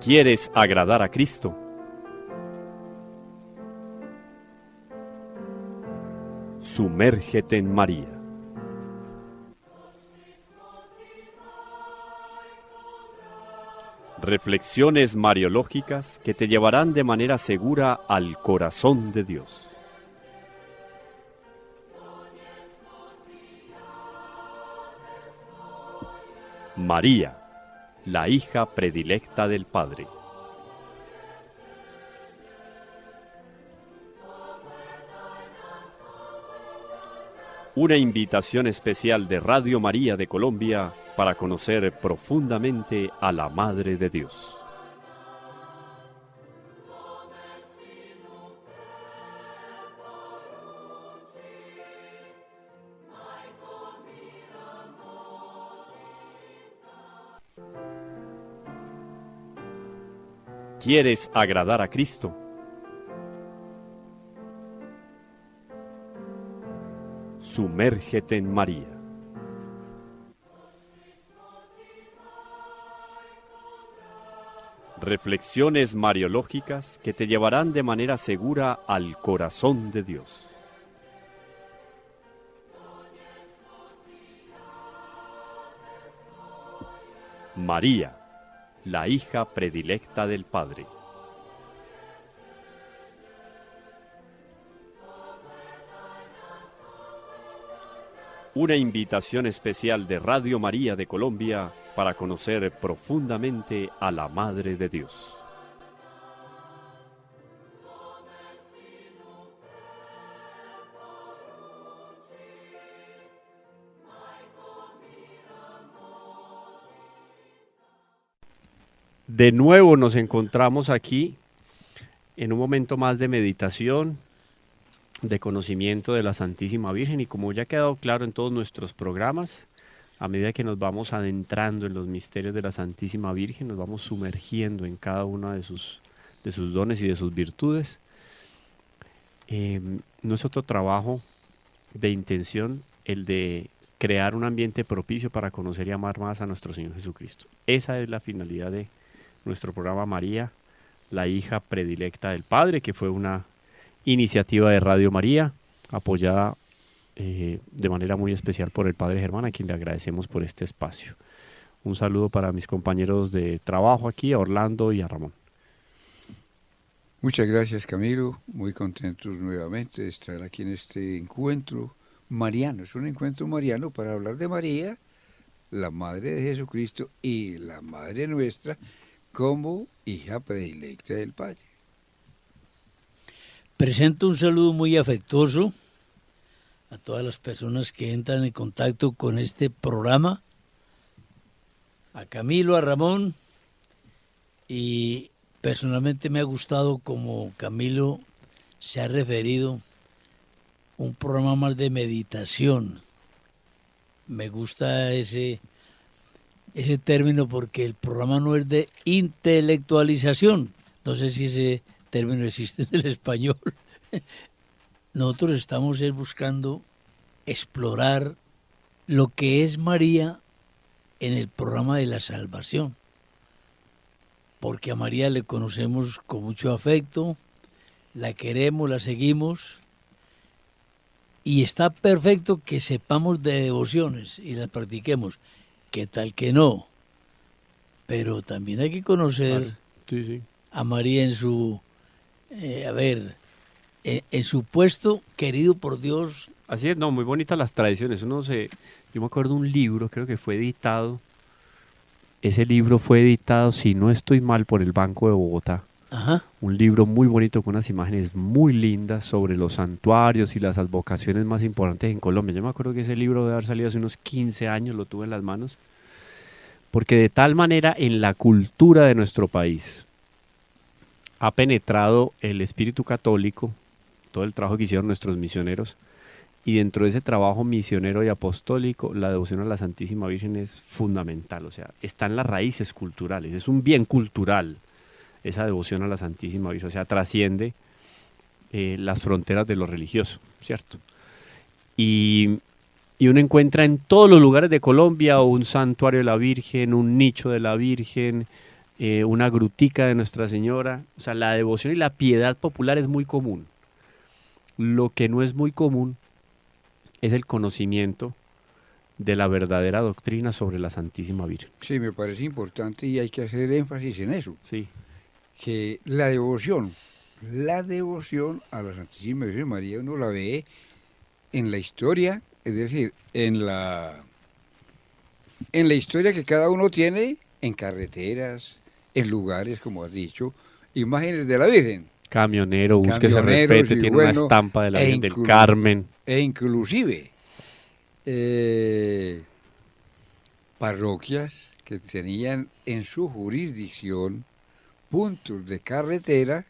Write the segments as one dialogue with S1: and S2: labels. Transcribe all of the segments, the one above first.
S1: ¿Quieres agradar a Cristo? Sumérgete en María. Reflexiones mariológicas que te llevarán de manera segura al corazón de Dios. María, la hija predilecta del Padre. Una invitación especial de Radio María de Colombia para conocer profundamente a la Madre de Dios. ¿Quieres agradar a Cristo? Sumérgete en María. Reflexiones mariológicas que te llevarán de manera segura al corazón de Dios. María, la hija predilecta del Padre. Una invitación especial de Radio María de Colombia para conocer profundamente a la Madre de Dios. De nuevo nos encontramos aquí en un momento más de meditación, de conocimiento de la Santísima Virgen, y como ya ha quedado claro en todos nuestros programas, a medida que nos vamos adentrando en los misterios de la Santísima Virgen, nos vamos sumergiendo en cada uno de sus dones y de sus virtudes. No es otro trabajo de intención el de crear un ambiente propicio para conocer y amar más a nuestro Señor Jesucristo. Esa es la finalidad de nuestro programa María, la hija predilecta del Padre, que fue una iniciativa de Radio María, apoyada de manera muy especial por el Padre Germán, a quien le agradecemos por este espacio. Un saludo para mis compañeros de trabajo aquí, a Orlando y a Ramón.
S2: Muchas gracias, Camilo. Muy contentos nuevamente de estar aquí en este encuentro mariano. Es un encuentro mariano para hablar de María, la Madre de Jesucristo y la Madre nuestra, como hija predilecta del Padre.
S3: Presento un saludo muy afectuoso a todas las personas que entran en contacto con este programa, a Camilo, a Ramón, y personalmente me ha gustado como Camilo se ha referido, un programa más de meditación. Me gusta ese término porque el programa no es de intelectualización. No sé si ese término existe en el español. Nosotros estamos buscando explorar lo que es María en el programa de la salvación, porque a María le conocemos con mucho afecto, la queremos, la seguimos, y está perfecto que sepamos de devociones y las practiquemos. ¿Qué tal que no? Pero también hay que conocer a María en su en su puesto querido por Dios.
S1: Así es, no, muy bonitas las tradiciones. Yo me acuerdo de un libro, creo que fue editado. Ese libro fue editado, si no estoy mal, por el Banco de Bogotá.
S3: Ajá.
S1: Un libro muy bonito con unas imágenes muy lindas sobre los santuarios y las advocaciones más importantes en Colombia. Yo me acuerdo que ese libro debe haber salido hace unos 15 años, lo tuve en las manos. Porque de tal manera en la cultura de nuestro país ha penetrado el espíritu católico, todo el trabajo que hicieron nuestros misioneros, y dentro de ese trabajo misionero y apostólico, la devoción a la Santísima Virgen es fundamental. O sea, están las raíces culturales, es un bien cultural esa devoción a la Santísima Virgen. O sea, trasciende las fronteras de lo religioso, ¿cierto? Y uno encuentra en todos los lugares de Colombia un santuario de la Virgen, un nicho de la Virgen, una grutica de Nuestra Señora. O sea, la devoción y la piedad popular es muy común. Lo que no es muy común es el conocimiento de la verdadera doctrina sobre la Santísima Virgen.
S2: Sí, me parece importante y hay que hacer énfasis en eso,
S1: Sí,
S2: que la devoción a la Santísima Virgen María uno la ve en la historia, es decir, en la historia que cada uno tiene en carreteras, en lugares, como has dicho, imágenes de la Virgen.
S1: camionero, busque ese
S2: Camioneros,
S1: respeto,
S2: y
S1: tiene
S2: bueno,
S1: una estampa de la
S2: e
S1: Virgen del
S2: inclu-
S1: Carmen.
S2: E inclusive parroquias que tenían en su jurisdicción puntos de carretera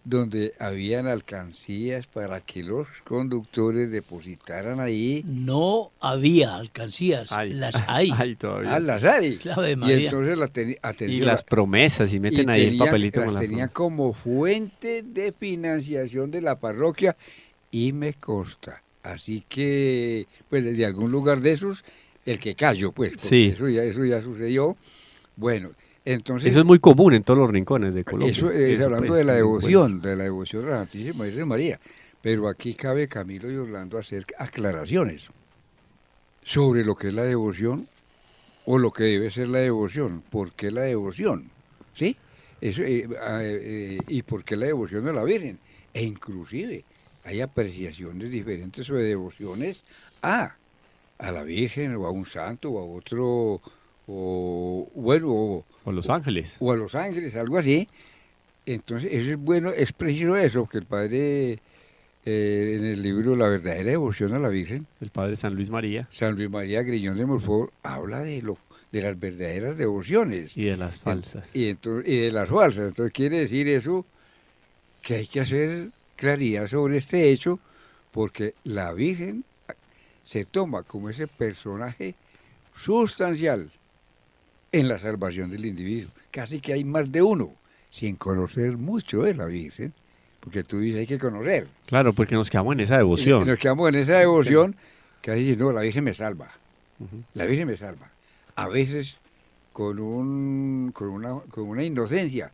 S2: donde habían alcancías para que los conductores depositaran ahí
S3: No había alcancías,
S1: Ay,
S3: las hay.
S1: ay, todavía.
S2: al azar. Y
S3: Ave María.
S2: entonces
S1: Y
S2: atención,
S1: las promesas, y meten
S2: y
S1: ahí el papelito
S2: las
S1: con la
S2: tenían
S1: promesa.
S2: como fuente de financiación de la parroquia y me consta. Así que, pues desde algún lugar de esos, el que cayó, pues, porque
S1: Sí.
S2: eso ya sucedió. Bueno, entonces,
S1: Eso es muy común en todos los rincones de Colombia.
S2: eso es hablando
S1: pues,
S2: de la
S1: se
S2: devoción, de la devoción a la Santísima Virgen María. Pero aquí cabe, Camilo y Orlando, hacer aclaraciones sobre lo que es la devoción o lo que debe ser la devoción. ¿Por qué la devoción? ¿Sí? Eso, y por qué la devoción a la Virgen. E inclusive hay apreciaciones diferentes sobre devociones a la Virgen o a un santo o a otro, o bueno,
S1: O Los Ángeles.
S2: o a los ángeles, algo así. Entonces, eso es bueno, es preciso eso, que el padre en el libro La verdadera devoción a la Virgen,
S1: El padre San Luis María.
S2: San Luis María Griñón de Montfort, habla de las verdaderas devociones
S1: Y de las falsas.
S2: y de las falsas. Entonces quiere decir eso que hay que hacer claridad sobre este hecho, porque la Virgen se toma como ese personaje sustancial en la salvación del individuo. Casi que hay más de uno, sin conocer mucho de la Virgen, porque tú dices hay que conocer.
S1: Claro, porque nos quedamos en esa devoción.
S2: Nos quedamos en esa devoción que ahí dice, no, la Virgen me salva.
S1: Ujú.
S2: La Virgen me salva. A veces con una inocencia.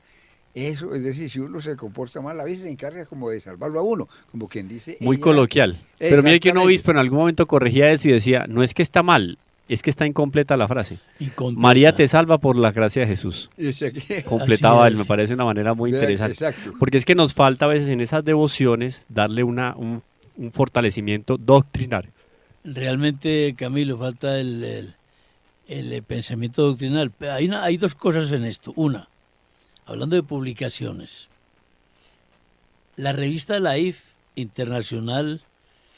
S2: Eso, es decir, si uno se comporta mal, la Virgen se encarga como de salvarlo a uno, como quien dice.
S1: Muy
S2: ella-
S1: coloquial. Pero mire que un
S2: Exactamente.
S1: obispo en algún momento corregía eso y decía, no es que está mal, es que está incompleta la frase.
S3: Incompleta.
S1: María te salva por la gracia de Jesús.
S2: Dice que-
S1: Completaba
S3: Así
S1: él,
S3: es.
S1: me parece una manera muy interesante.
S2: Exacto.
S1: Porque es que nos falta a veces en esas devociones darle un fortalecimiento doctrinario.
S3: Realmente, Camilo, falta el pensamiento doctrinal. Hay dos cosas en esto. Una, hablando de publicaciones. La revista Life Internacional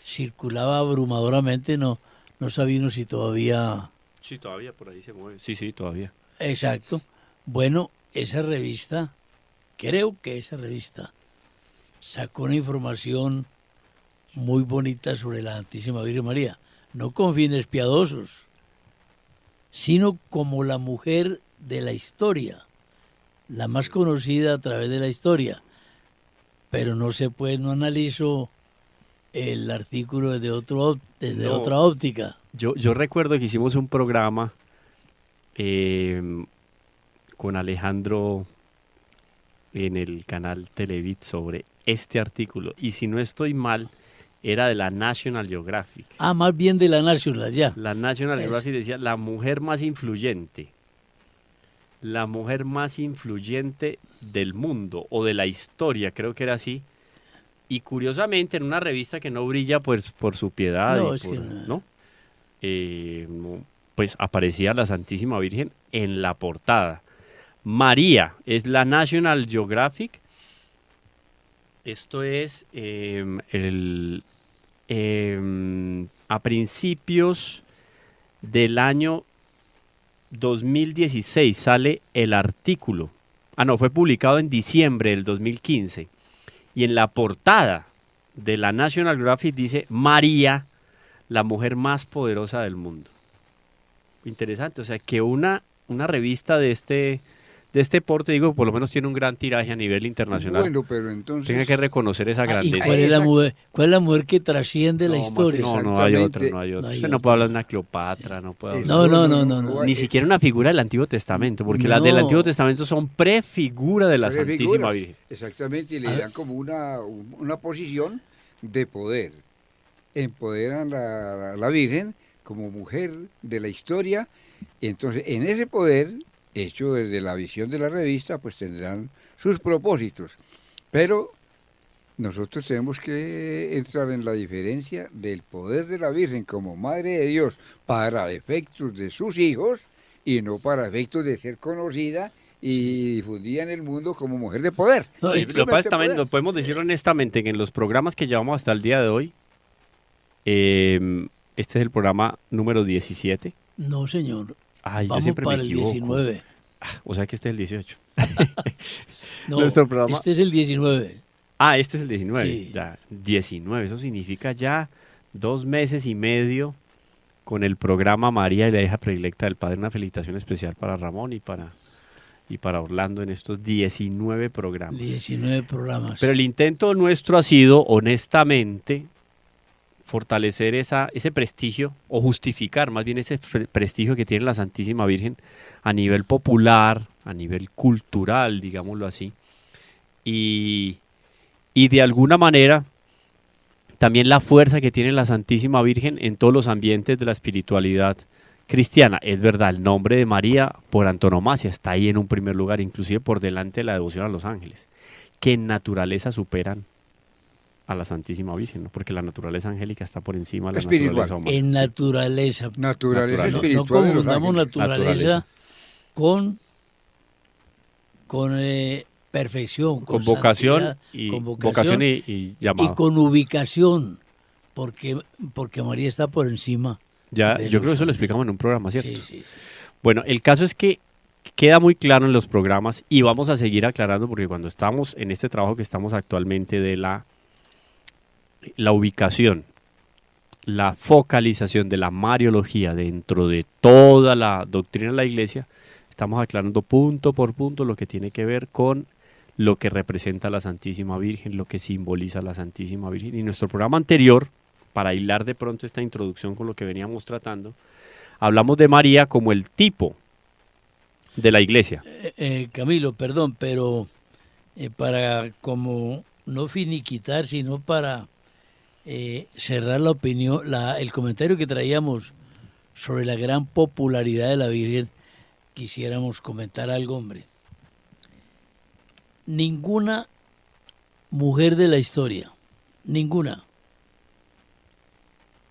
S3: circulaba abrumadoramente, no sabía uno si todavía...
S1: Sí, todavía por ahí se mueve. Sí, sí, todavía.
S3: Exacto. Bueno, esa revista, creo que esa revista sacó una información muy bonita sobre la Santísima Virgen María, no con fines piadosos, sino como la mujer de la historia, la más conocida a través de la historia. Pero no analizo el artículo desde
S1: No.
S3: otra óptica.
S1: Yo recuerdo que hicimos un programa con Alejandro en el canal Televit sobre este artículo. Y si no estoy mal, era de la National Geographic.
S3: Ah, más bien de la Nacional, ya.
S1: La National
S3: Es.
S1: Geographic decía la mujer más influyente. La mujer más influyente del mundo o de la historia, creo que era así. Y curiosamente en una revista que no brilla pues por su piedad,
S3: No,
S1: y
S3: es
S1: por-
S3: que no.
S1: ¿no? Pues aparecía la Santísima Virgen en la portada. María es la National Geographic. Esto es a principios del año 2016 sale el artículo. Ah, no, fue publicado en diciembre del 2015. Y en la portada de la National Geographic dice María, la mujer más poderosa del mundo. Interesante, o sea que una revista de de este porte, digo, por lo menos tiene un gran tiraje a nivel internacional.
S2: Bueno, pero entonces...
S1: Tenga que reconocer esa
S3: ¿Y
S1: grandeza.
S3: cuál es la mujer que trasciende la
S1: No,
S3: historia?
S1: no hay otra, no hay
S3: No
S1: otra.
S3: hay
S1: Usted no
S3: otra.
S1: puede hablar de una Cleopatra, no puede hablar.
S3: No.
S1: Ni siquiera una figura del Antiguo Testamento, porque las del
S3: No.
S1: Antiguo Testamento son prefigura de la
S2: Prefiguras,
S1: Santísima Virgen.
S2: Exactamente, y le
S3: Ah.
S2: dan como una posición de poder. Empoderan a la Virgen como mujer de la historia, y entonces en ese poder, hecho desde la visión de la revista, pues tendrán sus propósitos. Pero nosotros tenemos que entrar en la diferencia del poder de la Virgen como Madre de Dios para efectos de sus hijos y no para efectos de ser conocida y difundida en el mundo como mujer de poder.
S3: No,
S1: Y lo que pasa es también, lo podemos decir honestamente, que en los programas que llevamos hasta el día de hoy, este es el programa número 17.
S3: No, señor.
S1: Ay, yo
S3: Vamos
S1: siempre
S3: para
S1: me
S3: el
S1: equivoco.
S3: 19.
S1: O sea que este es el 18.
S3: No,
S1: Nuestro programa-
S3: este es el 19.
S1: Ah, este es el 19.
S3: Sí.
S1: Ya, 19. Eso significa ya 2 meses y medio con el programa María y la hija predilecta del Padre. Una felicitación especial para Ramón y para Orlando en estos 19 programas.
S3: 19 programas.
S1: Pero el intento nuestro ha sido, honestamente, fortalecer ese prestigio, o justificar más bien ese prestigio que tiene la Santísima Virgen a nivel popular, a nivel cultural, digámoslo así. Y de alguna manera, también la fuerza que tiene la Santísima Virgen en todos los ambientes de la espiritualidad cristiana. Es verdad, el nombre de María por antonomasia está ahí en un primer lugar, inclusive por delante de la devoción a los ángeles, que en naturaleza superan a la Santísima Virgen, ¿no? Porque la naturaleza angélica está por encima de la
S2: Espiritual.
S1: naturaleza humana.
S3: En naturaleza.
S2: Naturaleza
S1: Naturaleza.
S3: No
S2: espiritual de los
S3: confundamos
S2: ángeles.
S3: naturaleza con perfección,
S1: Con vocación
S3: santidad,
S1: y,
S3: con
S1: vocación y llamado.
S3: y con ubicación, porque María está por encima.
S1: Ya,
S3: de
S1: yo creo que
S3: los
S1: eso lo
S3: ángeles.
S1: explicamos en un programa, ¿cierto?
S3: Sí, sí, sí.
S1: Bueno, el caso es que queda muy claro en los programas y vamos a seguir aclarando porque cuando estamos en este trabajo que estamos actualmente de la ubicación, la focalización de la Mariología dentro de toda la doctrina de la Iglesia, estamos aclarando punto por punto lo que tiene que ver con lo que representa la Santísima Virgen, lo que simboliza la Santísima Virgen. Y nuestro programa anterior, para hilar de pronto esta introducción con lo que veníamos tratando, hablamos de María como el tipo de la Iglesia.
S3: Camilo, perdón, pero para como no finiquitar, sino para cerrar la opinión, el comentario que traíamos sobre la gran popularidad de la Virgen, quisiéramos comentar algo, hombre. Ninguna mujer de la historia, ninguna,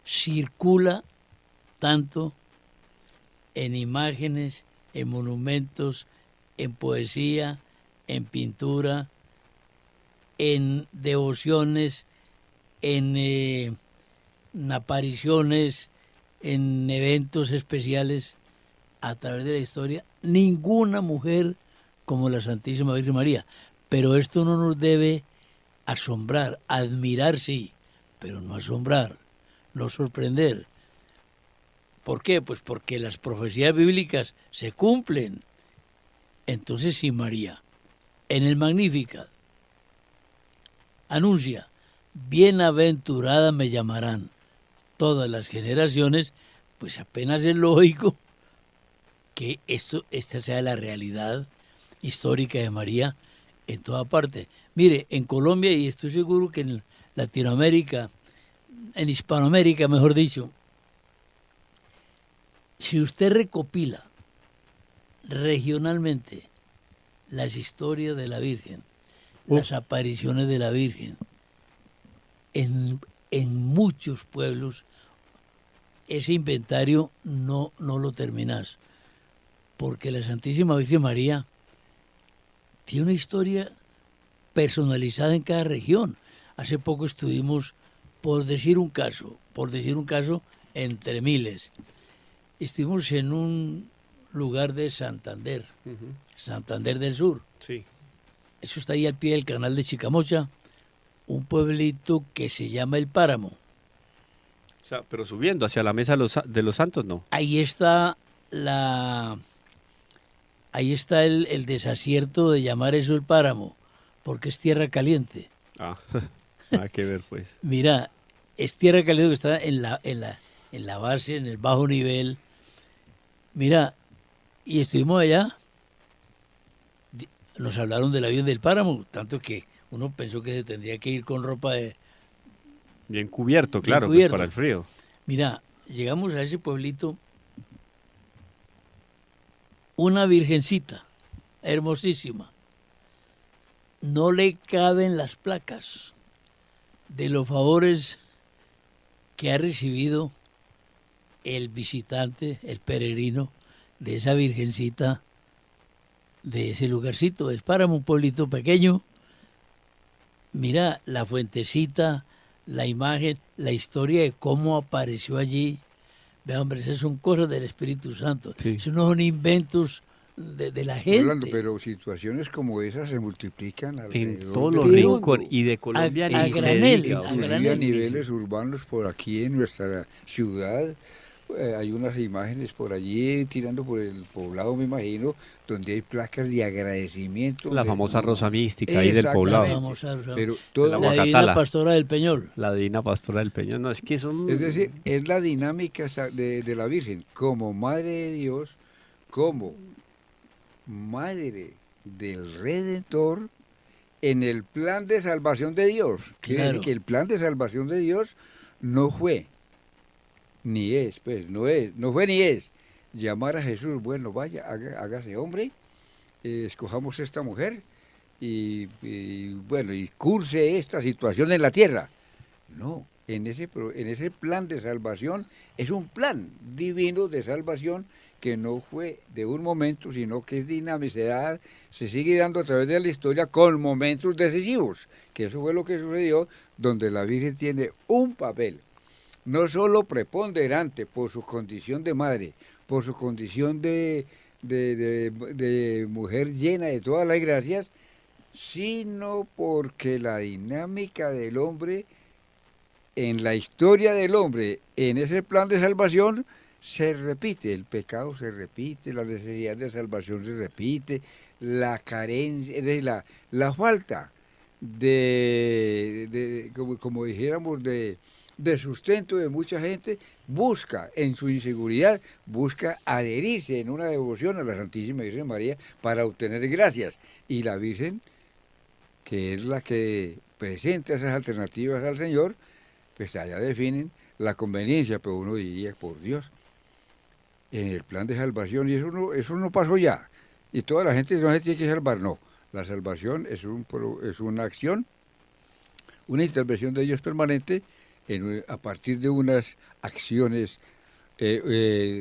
S3: circula tanto en imágenes, en monumentos, en poesía, en pintura, en devociones, en apariciones, en eventos especiales a través de la historia, ninguna mujer como la Santísima Virgen María. Pero esto no nos debe asombrar, admirar sí, pero no asombrar, no sorprender. ¿Por qué? Pues porque las profecías bíblicas se cumplen. Entonces si María, en el Magnificat, anuncia, bienaventurada me llamarán todas las generaciones, pues apenas es lógico que esta sea la realidad histórica de María en toda parte. Mire, en Colombia, y estoy seguro que en Latinoamérica, en Hispanoamérica, mejor dicho, si usted recopila regionalmente las historias de la Virgen, las apariciones de la Virgen, en muchos pueblos, ese inventario no lo terminas, porque la Santísima Virgen María tiene una historia personalizada en cada región. Hace poco estuvimos, por decir un caso, entre miles, estuvimos en un lugar de Santander, Santander del Sur.
S1: Sí.
S3: Eso está ahí al pie del canal de Chicamocha, un pueblito que se llama El Páramo.
S1: O sea, pero subiendo hacia la mesa de los santos, no.
S3: Ahí está la ahí está el desacierto de llamar eso el páramo, porque es tierra caliente.
S1: Ah, nada que ver, pues.
S3: Mira, es tierra caliente que está en la base, en el bajo nivel. Mira, y estuvimos allá, nos hablaron del avión del páramo, tanto que uno pensó que se tendría que ir con ropa de...
S1: Bien cubierto,
S3: Bien
S1: claro, pues,
S3: cubierto.
S1: para el frío.
S3: Mira, llegamos a ese pueblito, una virgencita, hermosísima. No le caben las placas de los favores que ha recibido el visitante, el peregrino, de esa virgencita, de ese lugarcito. Es para un pueblito pequeño. Mira la fuentecita, la imagen, la historia de cómo apareció allí. Vea, hombre, esas son cosas del Espíritu Santo.
S1: Sí.
S3: Esos no son inventos de la gente.
S2: Orlando, pero situaciones como esas se multiplican
S1: En
S2: alrededor
S1: todos
S2: del
S1: los
S2: mundo.
S1: rincones y de Colombia
S3: a
S1: ni se
S3: granel,
S1: diga,
S3: a
S1: o sea,
S2: Inclusive
S3: granel.
S2: a niveles urbanos por aquí en nuestra ciudad. Hay unas imágenes por allí tirando por el poblado, me imagino, donde hay placas de agradecimiento.
S1: La famosa rosa mística ahí del
S2: Exactamente.
S1: poblado.
S3: Vamos a ver.
S2: Pero
S1: El
S2: todo,
S3: La
S1: Aguacatala.
S3: divina pastora del Peñol.
S1: La divina pastora del Peñón. No, es que son...
S2: es decir, es la dinámica de la Virgen como Madre de Dios, como Madre del Redentor en el plan de salvación de Dios. Quiere
S3: Claro.
S2: decir que el plan de salvación de Dios no fue, ni es, pues, no fue ni es llamar a Jesús, bueno, vaya, hágase hombre, escojamos esta mujer y bueno, y curse esta situación en la tierra. No, en ese plan de salvación es un plan divino de salvación que no fue de un momento, sino que es dinamicidad, se sigue dando a través de la historia con momentos decisivos, que eso fue lo que sucedió, donde la Virgen tiene un papel, no solo preponderante por su condición de madre, por su condición de mujer llena de todas las gracias, sino porque la dinámica del hombre, en la historia del hombre, en ese plan de salvación, se repite, el pecado se repite, la necesidad de salvación se repite, la carencia, es decir, la falta como dijéramos, de sustento de mucha gente, busca en su inseguridad, busca adherirse en una devoción a la Santísima Virgen María para obtener gracias. Y la Virgen, que es la que presenta esas alternativas al Señor, pues allá definen la conveniencia, pero uno diría, por Dios, en el plan de salvación, y eso no pasó ya, y toda la gente no se tiene que salvar, no. La salvación es una acción, una intervención de Dios permanente a partir de unas acciones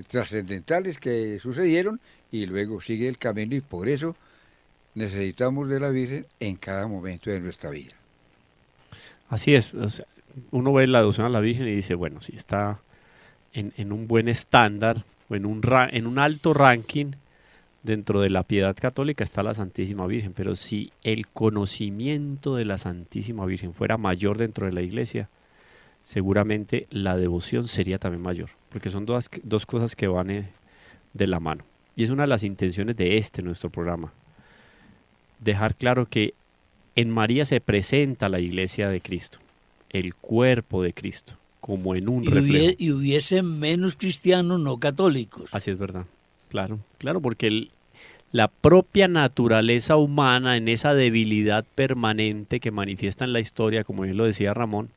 S2: trascendentales que sucedieron, y luego sigue el camino, y por eso necesitamos de la Virgen en cada momento de nuestra vida.
S1: Así es, o sea, uno ve la devoción a la Virgen y dice, bueno, si está en un buen estándar, o en un alto ranking dentro de la piedad católica está la Santísima Virgen, pero si el conocimiento de la Santísima Virgen fuera mayor dentro de la Iglesia, seguramente la devoción sería también mayor, porque son dos cosas que van de la mano. Y es una de las intenciones de nuestro programa, dejar claro que en María se presenta la Iglesia de Cristo, el cuerpo de Cristo, como en un reflejo.
S3: Y hubiese menos cristianos no católicos.
S1: Así es verdad, claro, porque la propia naturaleza humana, en esa debilidad permanente que manifiesta en la historia, como bien lo decía Ramón,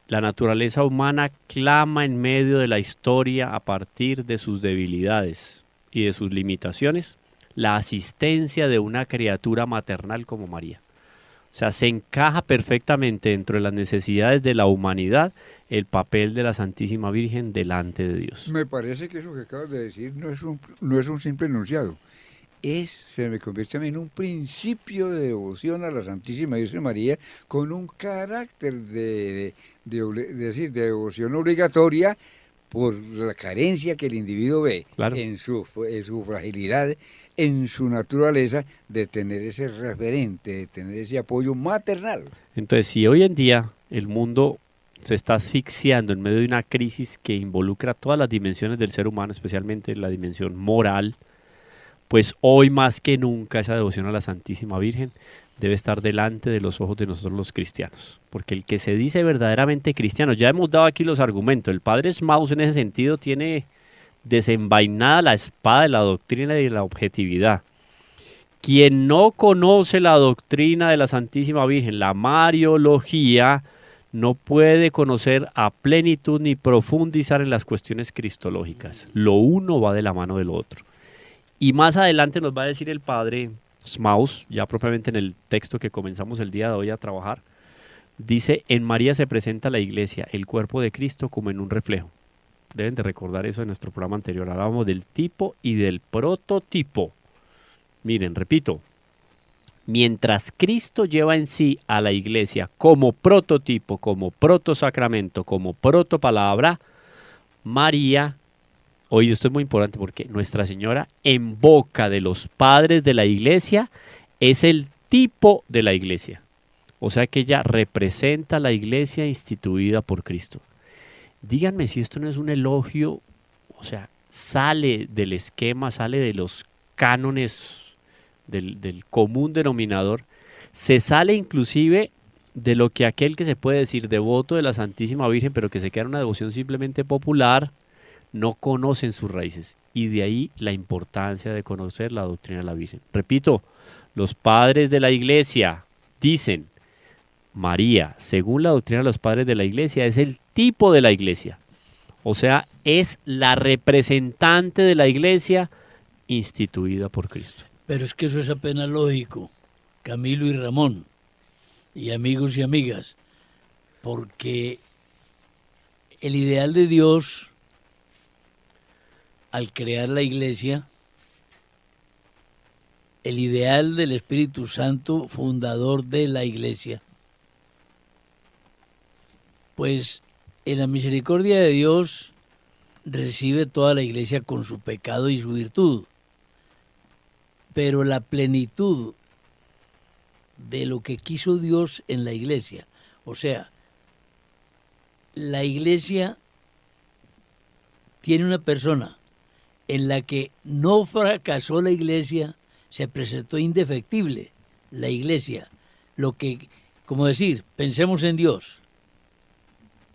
S1: la naturaleza humana clama en medio de la historia a partir de sus debilidades y de sus limitaciones, la asistencia de una criatura maternal como María. O sea, se encaja perfectamente dentro de las necesidades de la humanidad el papel de la Santísima Virgen delante de Dios.
S2: Me parece que eso que acabas de decir no es un simple enunciado. Se me convierte a mí en un principio de devoción a la Santísima Virgen María con un carácter de devoción obligatoria por la carencia que el individuo ve
S1: Claro.
S2: en su fragilidad, en su naturaleza, de tener ese referente, de tener ese apoyo maternal.
S1: Entonces, si hoy en día el mundo se está asfixiando en medio de una crisis que involucra todas las dimensiones del ser humano, especialmente la dimensión moral, pues hoy más que nunca esa devoción a la Santísima Virgen debe estar delante de los ojos de nosotros los cristianos, porque el que se dice verdaderamente cristiano, ya hemos dado aquí los argumentos, el padre Schmaus en ese sentido tiene desenvainada la espada de la doctrina y de la objetividad. Quien no conoce la doctrina de la Santísima Virgen, la Mariología, no puede conocer a plenitud ni profundizar en las cuestiones cristológicas. Lo uno va de la mano del otro. Y más adelante nos va a decir el padre Schmaus, ya propiamente en el texto que comenzamos el día de hoy a trabajar, dice, en María se presenta la iglesia, el cuerpo de Cristo como en un reflejo. Deben de recordar eso en nuestro programa anterior, hablábamos del tipo y del prototipo. Miren, repito, mientras Cristo lleva en sí a la iglesia como prototipo, como protosacramento, como protopalabra, María, oye, esto es muy importante porque Nuestra Señora en boca de los padres de la iglesia es el tipo de la iglesia. O sea que ella representa la iglesia instituida por Cristo. Díganme si esto no es un elogio, o sea, sale del esquema, sale de los cánones del común denominador, se sale inclusive de lo que aquel que se puede decir devoto de la Santísima Virgen, pero que se queda en una devoción simplemente popular, no conocen sus raíces. Y de ahí la importancia de conocer la doctrina de la Virgen. Repito, los padres de la iglesia dicen, María, según la doctrina de los padres de la iglesia, es el tipo de la iglesia. O sea, es la representante de la iglesia instituida por Cristo.
S3: Pero es que eso es apenas lógico, Camilo y Ramón, y amigos y amigas, porque el ideal de Dios, al crear la iglesia, el ideal del Espíritu Santo, fundador de la iglesia, pues en la misericordia de Dios recibe toda la iglesia con su pecado y su virtud. Pero la plenitud de lo que quiso Dios en la iglesia, o sea, la iglesia tiene una persona en la que no fracasó la iglesia, se presentó indefectible la iglesia. Lo que, como decir, pensemos en Dios.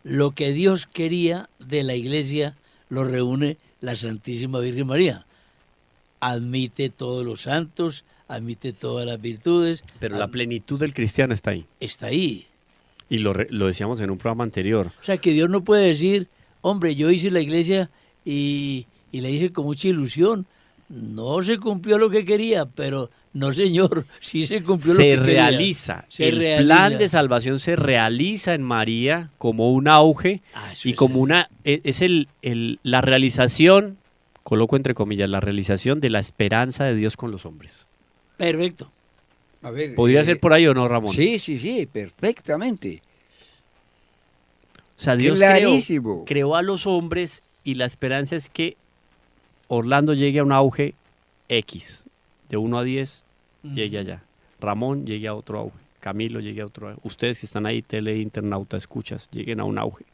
S3: Lo que Dios quería de la iglesia lo reúne la Santísima Virgen María. Admite todos los santos, admite todas las virtudes.
S1: Pero la plenitud del cristiano está ahí.
S3: Está ahí.
S1: Y lo decíamos en un programa anterior.
S3: O sea que Dios no puede decir, hombre, yo hice la iglesia y la hice con mucha ilusión. No se cumplió lo que quería, pero no, señor, sí se cumplió lo que quería.
S1: El plan de salvación se realiza en María como un auge y como la realización, coloco entre comillas, la realización de la esperanza de Dios con los hombres.
S3: Perfecto.
S2: A ver,
S1: ¿podría ser por ahí o no, Ramón?
S2: Sí, perfectamente.
S1: O sea, Dios creó a los hombres y la esperanza es que Orlando llegue a un auge X, de 1 a 10, llegue allá. Ramón llegue a otro auge. Camilo llegue a otro auge. Ustedes que están ahí, internauta, escuchas, lleguen a un auge.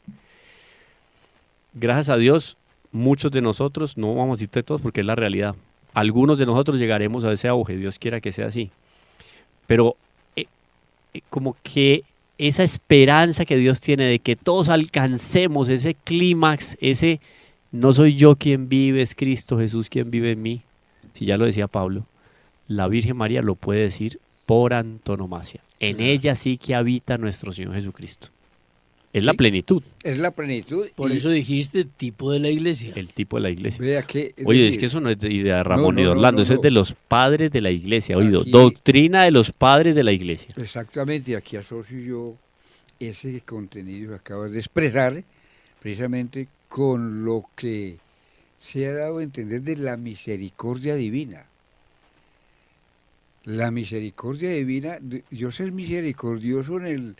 S1: Gracias a Dios, muchos de nosotros, no vamos a decirte todos porque es la realidad, algunos de nosotros llegaremos a ese auge, Dios quiera que sea así. Pero como que esa esperanza que Dios tiene de que todos alcancemos ese clímax, ese no soy yo quien vive, es Cristo Jesús quien vive en mí, si ya lo decía Pablo, la Virgen María lo puede decir por antonomasia. En ella sí que habita nuestro Señor Jesucristo. Es la plenitud.
S2: Es la plenitud.
S3: Por eso dijiste tipo de la iglesia.
S1: El tipo de la iglesia.
S2: Vea que,
S1: oye, es que eso no es de idea de Ramón ni de Orlando, eso es de los padres de la iglesia. Oído,
S2: aquí,
S1: doctrina de los padres de la iglesia.
S2: Exactamente, aquí asocio yo ese contenido que acabas de expresar, precisamente con lo que se ha dado a entender de la misericordia divina. La misericordia divina, Dios es misericordioso en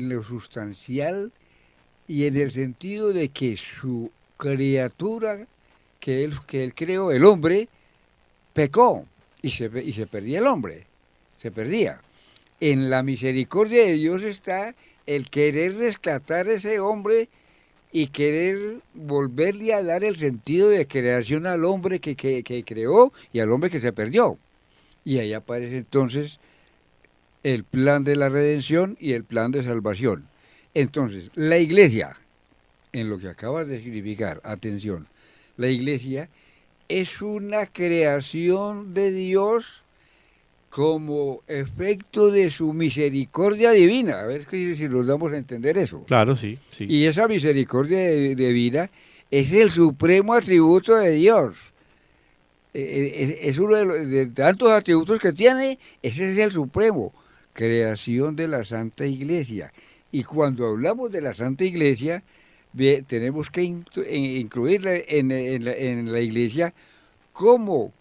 S2: lo sustancial y en el sentido de que su criatura que él creó, el hombre, pecó y se perdía el hombre, se perdía. En la misericordia de Dios está el querer rescatar a ese hombre y querer volverle a dar el sentido de creación al hombre que creó y al hombre que se perdió. Y ahí aparece entonces el plan de la redención y el plan de salvación. Entonces, la iglesia, en lo que acabas de significar, atención, la iglesia es una creación de Dios como efecto de su misericordia divina. A ver si nos damos a entender eso.
S1: Claro, sí, sí.
S2: Y esa misericordia divina es el supremo atributo de Dios. Es uno de tantos atributos que tiene, ese es el supremo, creación de la Santa Iglesia. Y cuando hablamos de la Santa Iglesia, tenemos que incluirla en la Iglesia como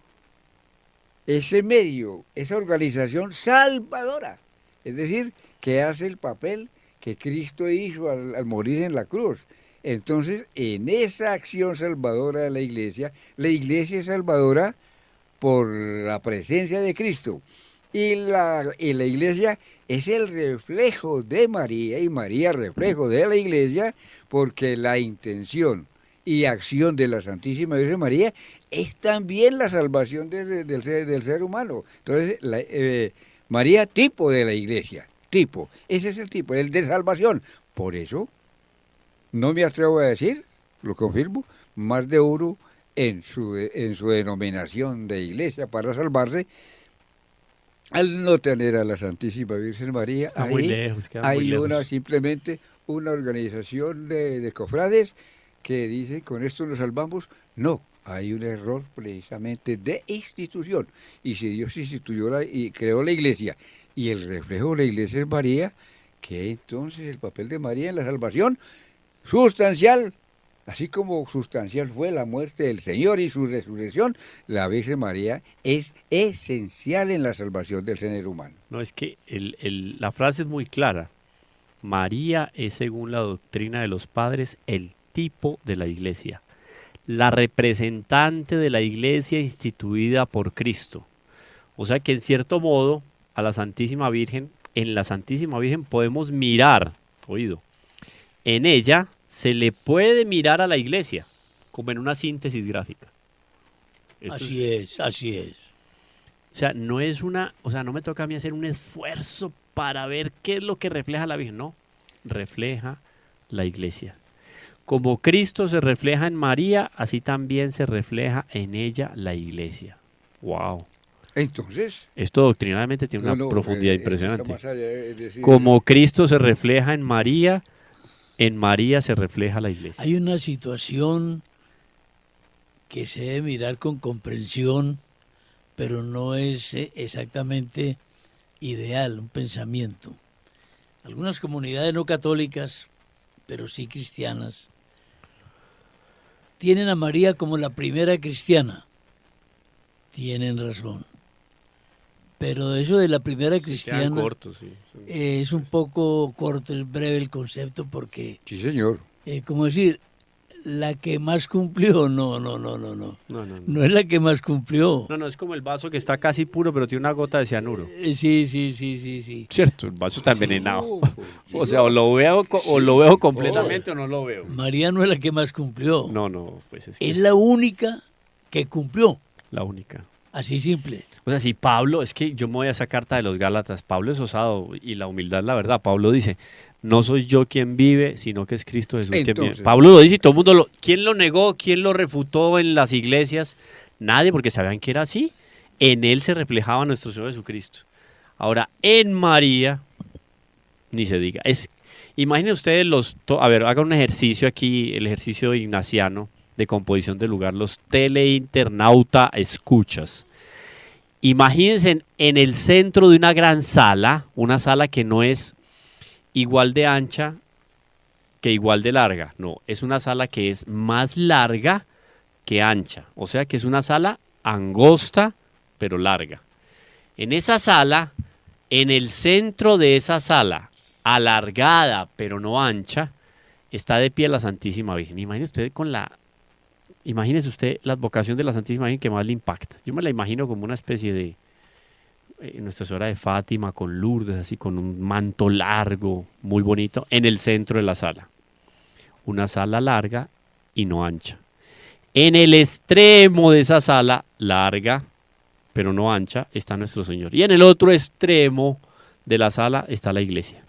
S2: ese medio, esa organización salvadora, es decir, que hace el papel que Cristo hizo al morir en la cruz. Entonces, en esa acción salvadora de la iglesia es salvadora por la presencia de Cristo. Y la iglesia es el reflejo de María, y María reflejo de la iglesia, porque la intención y acción de la Santísima Virgen María es también la salvación del ser humano. Entonces, María, tipo de la iglesia, tipo, ese es el tipo, el de salvación. Por eso, no me atrevo a decir, lo confirmo, más de uno en su denominación de iglesia para salvarse, al no tener a la Santísima Virgen María,
S1: Está muy lejos, queda muy
S2: hay
S1: lejos.
S2: simplemente una organización de cofrades que dice, con esto nos salvamos. No, hay un error precisamente de institución. Y si Dios instituyó y creó la iglesia, y el reflejo de la iglesia es María, que entonces el papel de María en la salvación, sustancial, así como sustancial fue la muerte del Señor y su resurrección, la Virgen María es esencial en la salvación del ser humano.
S1: No, es que la frase es muy clara. María es, según la doctrina de los padres, el tipo de la iglesia, la representante de la iglesia instituida por Cristo. O sea que en cierto modo a la Santísima Virgen, en la Santísima Virgen podemos mirar, oído, en ella se le puede mirar a la iglesia, como en una síntesis gráfica.
S3: Así es, así es.
S1: O sea, no me toca a mí hacer un esfuerzo para ver qué es lo que refleja la Virgen, no, refleja la iglesia. Como Cristo se refleja en María, así también se refleja en ella la iglesia. ¡Wow!
S2: Entonces,
S1: Esto doctrinalmente tiene una profundidad
S2: esto está
S1: impresionante.
S2: más allá, es decir,
S1: Como Cristo se refleja en María se refleja la iglesia.
S3: Hay una situación que se debe mirar con comprensión, pero no es exactamente ideal, un pensamiento. Algunas comunidades no católicas, pero sí cristianas, tienen a María como la primera cristiana. Tienen razón. Pero eso de la primera cristiana
S1: Quedan cortos, sí.
S3: es un poco corto, es breve el concepto porque,
S2: sí, señor.
S3: como decir, la que más cumplió, no. No es la que más cumplió.
S1: No, es como el vaso que está casi puro, pero tiene una gota de cianuro.
S3: Sí.
S1: Cierto, el vaso está envenenado.
S2: Sí,
S1: O sea, o lo veo completamente o no lo veo.
S3: María no es la que más cumplió.
S1: No, pues es que
S3: Es la única que cumplió.
S1: la única.
S3: Así simple.
S1: O sea, si Pablo, es que yo me voy a esa carta de los Gálatas, Pablo es osado y la humildad, la verdad, Pablo dice, no soy yo quien vive, sino que es Cristo Jesús quien vive.
S2: Entonces,
S1: Pablo lo dice y todo el mundo ¿quién lo negó? ¿Quién lo refutó en las iglesias? Nadie, porque sabían que era así. En él se reflejaba nuestro Señor Jesucristo. Ahora, en María, ni se diga. Imaginen ustedes hagan un ejercicio aquí, el ejercicio ignaciano de composición de lugar, los teleinternauta escuchas. Imagínense en el centro de una gran sala, una sala que no es igual de ancha que igual de larga, no, es una sala que es más larga que ancha, o sea que es una sala angosta pero larga. En esa sala, en el centro de esa sala, alargada pero no ancha, está de pie la Santísima Virgen. Imagínese usted la advocación de la Santísima Virgen que más le impacta. Yo me la imagino como una especie de Nuestra Señora de Fátima con Lourdes, así con un manto largo, muy bonito, en el centro de la sala. una sala larga y no ancha. En el extremo de esa sala larga, pero no ancha, está nuestro Señor. Y en el otro extremo de la sala está la iglesia.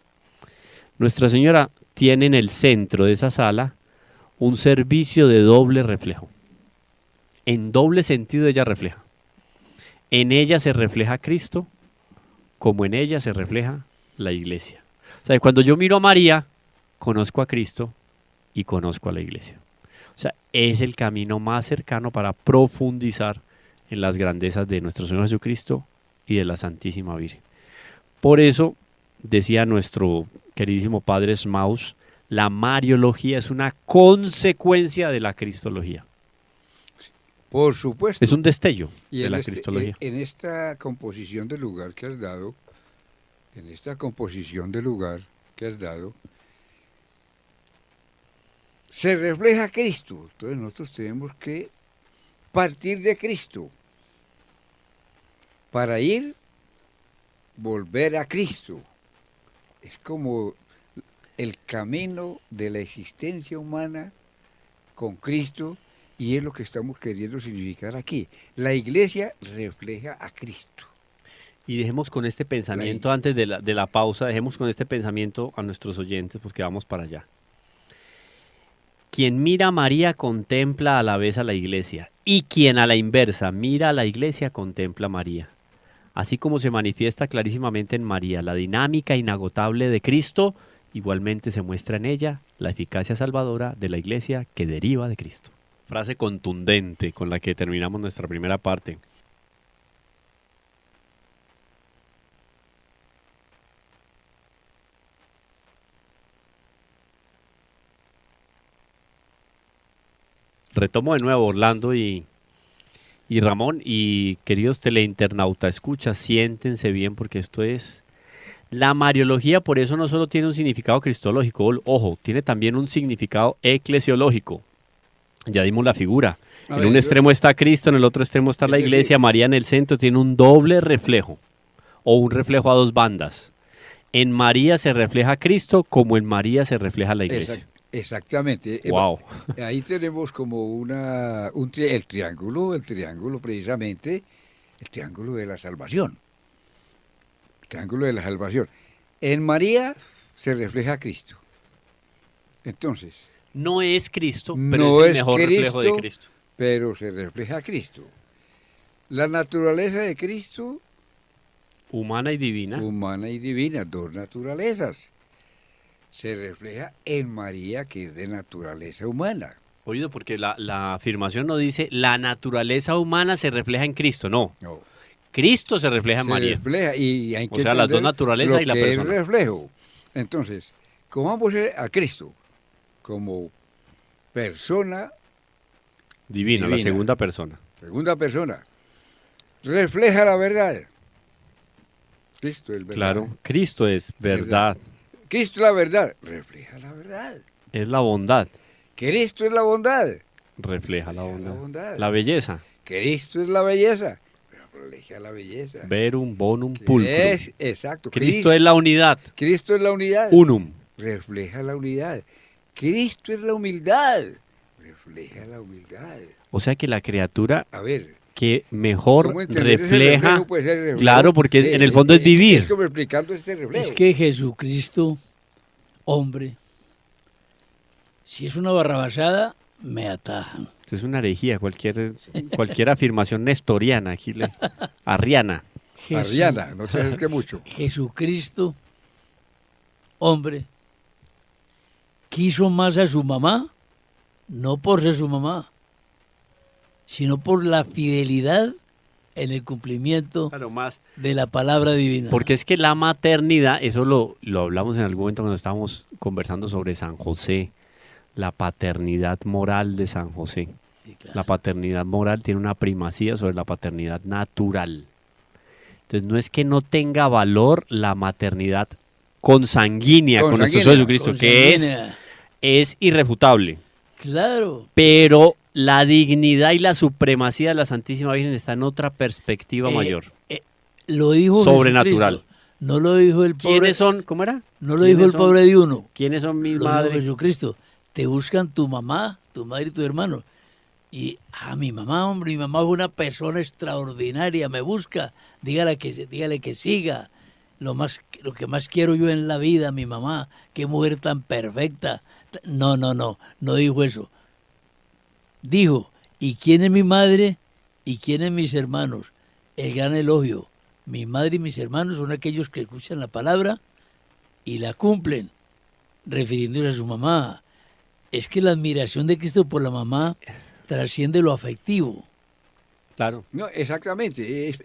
S1: Nuestra Señora tiene en el centro de esa sala un servicio de doble reflejo. En doble sentido ella refleja. En ella se refleja Cristo, como en ella se refleja la iglesia. O sea, cuando yo miro a María, conozco a Cristo y conozco a la iglesia. O sea, es el camino más cercano para profundizar en las grandezas de nuestro Señor Jesucristo y de la Santísima Virgen. Por eso, decía nuestro queridísimo padre Smaus, la Mariología es una consecuencia de la Cristología.
S2: Por supuesto.
S1: Es un destello
S2: Y
S1: de
S2: en
S1: la
S2: este-
S1: Cristología.
S2: en esta composición del lugar que has dado, se refleja Cristo. Entonces nosotros tenemos que partir de Cristo para volver a Cristo. Es como el camino de la existencia humana con Cristo, y es lo que estamos queriendo significar aquí. La iglesia refleja a Cristo.
S1: Y dejemos con este pensamiento, antes de la pausa, dejemos con este pensamiento a nuestros oyentes, porque vamos para allá. Quien mira a María contempla a la vez a la iglesia, y quien a la inversa mira a la iglesia contempla a María. Así como se manifiesta clarísimamente en María la dinámica inagotable de Cristo, igualmente se muestra en ella la eficacia salvadora de la iglesia que deriva de Cristo. Frase contundente con la que terminamos nuestra primera parte. Retomo de nuevo, Orlando y Ramón, y queridos teleinternauta, escucha, siéntense bien porque esto es... La Mariología por eso no solo tiene un significado cristológico, ojo, tiene también un significado eclesiológico. Ya dimos la figura.
S2: A
S1: En
S2: ver,
S1: un extremo está Cristo, en el otro extremo está la
S2: Es decir-
S1: iglesia, María en el centro tiene un doble reflejo, o un reflejo a dos bandas. En María se refleja Cristo como en María se refleja la iglesia.
S2: Exactamente.
S1: Wow.
S2: Ahí tenemos como el triángulo precisamente, el triángulo de la salvación. El triángulo de la salvación. En María se refleja Cristo. Entonces,
S1: No es Cristo, pero
S2: no
S1: es el
S2: es
S1: mejor reflejo de
S2: Cristo,
S1: Cristo.
S2: pero se refleja Cristo. La naturaleza de Cristo,
S1: Humana y divina.
S2: humana y divina, dos naturalezas. Se refleja en María, que es de naturaleza humana.
S1: Oído, porque la afirmación no dice la naturaleza humana se refleja en Cristo, no.
S2: No.
S1: Cristo se refleja en
S2: Se
S1: María.
S2: refleja y hay
S1: O
S2: que
S1: sea, las dos
S2: entender
S1: naturalezas
S2: lo
S1: y la
S2: que
S1: persona.
S2: es reflejo. Entonces, ¿cómo vamos a ver a Cristo? Como persona,
S1: Divina, la
S2: divina.
S1: segunda persona.
S2: segunda persona. Refleja la verdad. Cristo es verdad.
S1: Claro, Cristo es verdad,
S2: Cristo es la verdad. Refleja la verdad.
S1: es la bondad,
S2: Cristo es la bondad.
S1: refleja la
S2: La
S1: bondad.
S2: bondad.
S1: La belleza,
S2: Cristo es la belleza. Refleja la belleza.
S1: verum bonum
S2: Que
S1: pulcrum.
S2: es, exacto.
S1: Cristo es la unidad,
S2: Cristo es la unidad.
S1: unum.
S2: Refleja la unidad. Cristo es la humildad. Refleja la humildad.
S1: O sea que la criatura
S2: A ver,
S1: que mejor
S2: ¿cómo entender ese
S1: refleja,
S2: reflejo? Pues el reflejo,
S1: claro, porque en el fondo es vivir.
S2: Es como explicando este reflejo.
S3: Es que Jesucristo, hombre, si es una barrabasada, me atajan.
S1: Es una herejía, cualquier afirmación nestoriana, arriana.
S2: Ariana, no te acerques mucho.
S3: Jesucristo, hombre, quiso más a su mamá, no por ser su mamá, sino por la fidelidad en el cumplimiento
S1: Claro, más.
S3: de la palabra divina.
S1: Porque es que la maternidad, eso lo hablamos en algún momento cuando estábamos conversando sobre San José, la paternidad moral de San José.
S3: Sí, claro.
S1: La paternidad moral tiene una primacía sobre la paternidad natural. Entonces no es que no tenga valor la maternidad consanguínea con nuestro Señor Jesucristo, que
S3: Consanguínea.
S1: es irrefutable.
S3: Claro.
S1: Pero la dignidad y la supremacía de la Santísima Virgen está en otra perspectiva mayor.
S3: Lo dijo
S1: Sobrenatural.
S3: Jesucristo. No lo dijo el pobre.
S1: ¿Quiénes son? ¿Cómo era?
S3: No lo dijo
S1: ¿Quiénes
S3: el pobre de uno.
S1: ¿Quiénes son mis
S3: Lo dijo
S1: madres?
S3: Jesucristo. te buscan tu mamá, tu madre y tu hermano. Y mi mamá, hombre, mi mamá es una persona extraordinaria, me busca, dígale que siga. Lo que más quiero yo en la vida, mi mamá, qué mujer tan perfecta. No dijo eso. Dijo, ¿y quién es mi madre y quién es mis hermanos? El gran elogio. Mi madre y mis hermanos son aquellos que escuchan la palabra y la cumplen, refiriéndose a su mamá. Es que la admiración de Cristo por la mamá trasciende lo afectivo.
S1: Claro.
S2: No, exactamente, es